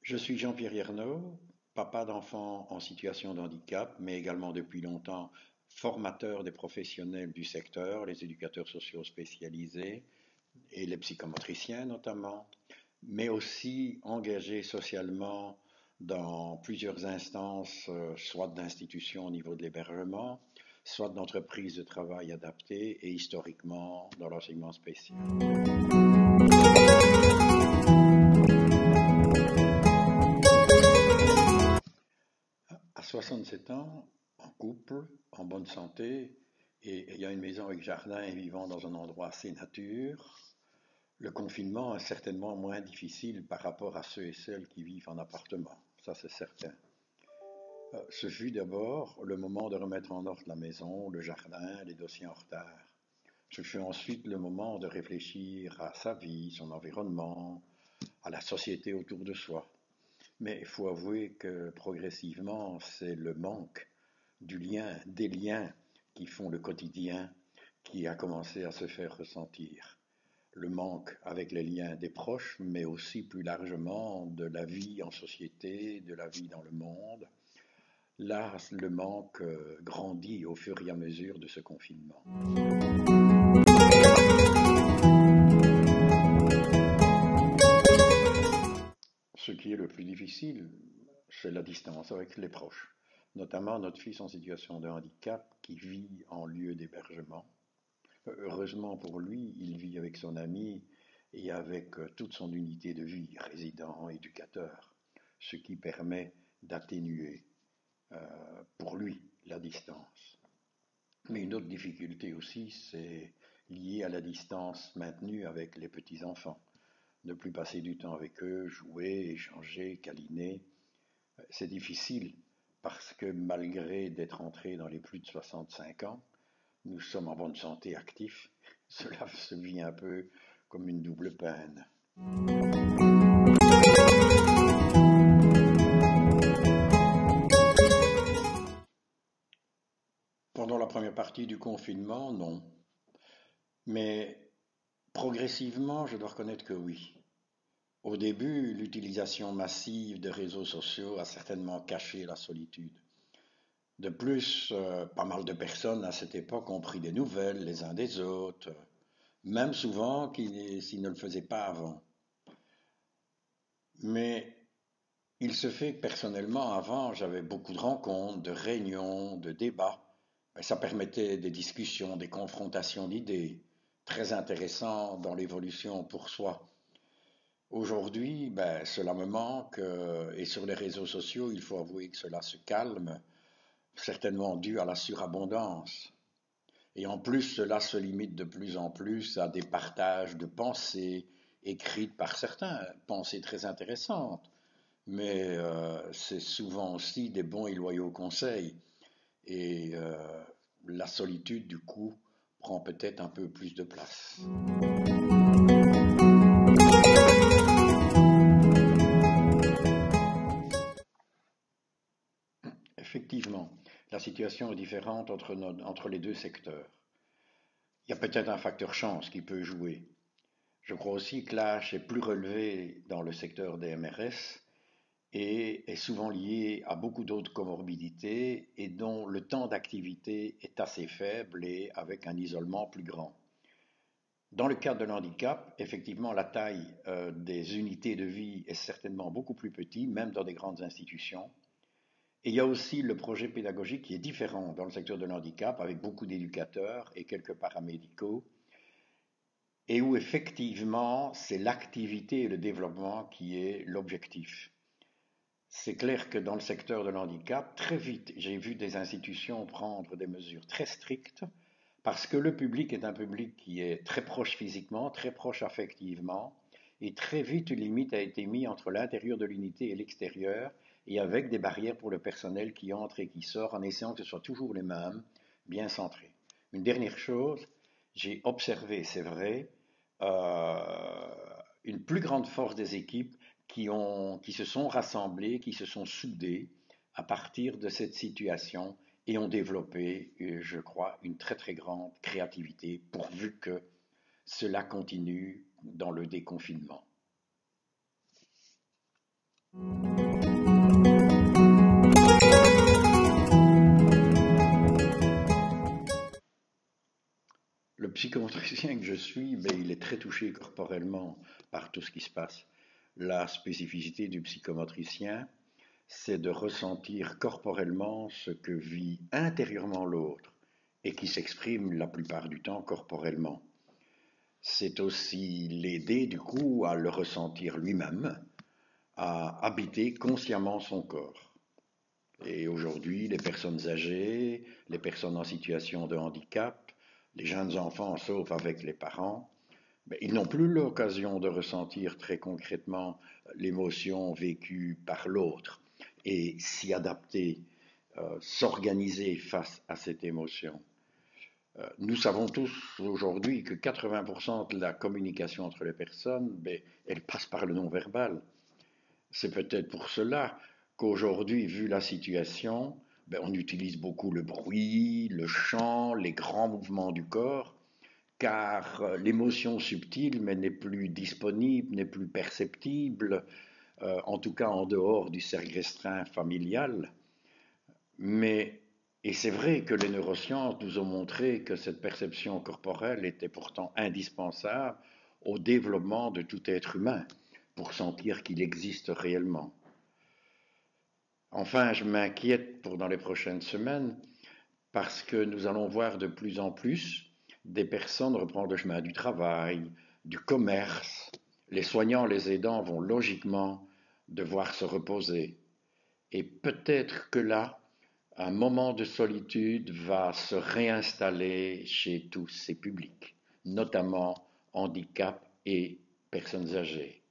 Je suis Jean-Pierre Yernaud, papa d'enfants en situation de handicap, mais également depuis longtemps formateur des professionnels du secteur, les éducateurs sociaux spécialisés et les psychomotriciens notamment, mais aussi engagé socialement dans plusieurs instances, soit d'institutions au niveau de l'hébergement, soit d'entreprises de travail adaptées et historiquement dans l'enseignement spécial. À 67 ans, en couple, en bonne santé, et ayant une maison avec jardin et vivant dans un endroit assez nature, le confinement est certainement moins difficile par rapport à ceux et celles qui vivent en appartement. Ça, c'est certain. Ce fut d'abord le moment de remettre en ordre la maison, le jardin, les dossiers en retard. Ce fut ensuite le moment de réfléchir à sa vie, son environnement, à la société autour de soi. Mais il faut avouer que progressivement, c'est le manque du lien, des liens qui font le quotidien qui a commencé à se faire ressentir. Le manque avec les liens des proches, mais aussi plus largement de la vie en société, de la vie dans le monde. Là, le manque grandit au fur et à mesure de ce confinement. Ce qui est le plus difficile, c'est la distance avec les proches, notamment notre fils en situation de handicap qui vit en lieu d'hébergement. Heureusement pour lui, il vit avec son ami et avec toute son unité de vie, résident, éducateur, ce qui permet d'atténuer pour lui la distance. Mais une autre difficulté aussi, c'est lié à la distance maintenue avec les petits-enfants. Ne plus passer du temps avec eux, jouer, échanger, câliner, c'est difficile parce que malgré d'être entré dans les plus de 65 ans, nous sommes en bonne santé, actifs. Cela se vit un peu comme une double peine. Pendant la première partie du confinement, non. Mais progressivement, je dois reconnaître que oui. Au début, l'utilisation massive des réseaux sociaux a certainement caché la solitude. De plus, pas mal de personnes à cette époque ont pris des nouvelles les uns des autres, même souvent s'ils ne le faisaient pas avant. Mais il se fait que personnellement, avant, j'avais beaucoup de rencontres, de réunions, de débats. Et ça permettait des discussions, des confrontations d'idées, très intéressants dans l'évolution pour soi. Aujourd'hui, cela me manque, et sur les réseaux sociaux, il faut avouer que cela se calme, certainement dû à la surabondance. Et en plus, cela se limite de plus en plus à des partages de pensées écrites par certains, pensées très intéressantes, mais c'est souvent aussi des bons et loyaux conseils. Et la solitude, du coup, prend peut-être un peu plus de place. Effectivement, la situation est différente entre les deux secteurs. Il y a peut-être un facteur chance qui peut jouer. Je crois aussi que l'âge est plus relevé dans le secteur des MRS et est souvent lié à beaucoup d'autres comorbidités et dont le temps d'activité est assez faible et avec un isolement plus grand. Dans le cadre de l'handicap, effectivement, la taille des unités de vie est certainement beaucoup plus petite, même dans des grandes institutions. Et il y a aussi le projet pédagogique qui est différent dans le secteur de l'handicap, avec beaucoup d'éducateurs et quelques paramédicaux, et où effectivement c'est l'activité et le développement qui est l'objectif. C'est clair que dans le secteur de l'handicap, très vite, j'ai vu des institutions prendre des mesures très strictes parce que le public est un public qui est très proche physiquement, très proche affectivement, et très vite une limite a été mise entre l'intérieur de l'unité et l'extérieur, et avec des barrières pour le personnel qui entre et qui sort, en essayant que ce soit toujours les mêmes, bien centrés. Une dernière chose, j'ai observé, c'est vrai, euh, une plus grande force des équipes qui se sont rassemblées, qui se sont soudées à partir de cette situation et ont développé, je crois, une très très grande créativité pourvu que cela continue dans le déconfinement. psychomotricien que je suis, ben, il est très touché corporellement par tout ce qui se passe. La spécificité du psychomotricien, c'est de ressentir corporellement ce que vit intérieurement l'autre et qui s'exprime la plupart du temps corporellement. C'est aussi l'aider du coup à le ressentir lui-même, à habiter consciemment son corps. Et aujourd'hui, les personnes âgées, les personnes en situation de handicap, les jeunes enfants, sauf avec les parents, mais ils n'ont plus l'occasion de ressentir très concrètement l'émotion vécue par l'autre et s'y adapter, s'organiser face à cette émotion. Nous savons tous aujourd'hui que 80% de la communication entre les personnes, ben, elle passe par le non-verbal. C'est peut-être pour cela qu'aujourd'hui, vu la situation, ben, on utilise beaucoup le bruit, le chant, les grands mouvements du corps, car l'émotion subtile mais n'est plus disponible, n'est plus perceptible, en tout cas en dehors du cercle restreint familial. Mais, et c'est vrai que les neurosciences nous ont montré que cette perception corporelle était pourtant indispensable au développement de tout être humain pour sentir qu'il existe réellement. Enfin, je m'inquiète pour dans les prochaines semaines parce que nous allons voir de plus en plus des personnes reprendre le chemin du travail, du commerce. Les soignants, les aidants vont logiquement devoir se reposer. Et peut-être que là, un moment de solitude va se réinstaller chez tous ces publics, notamment handicap et personnes âgées.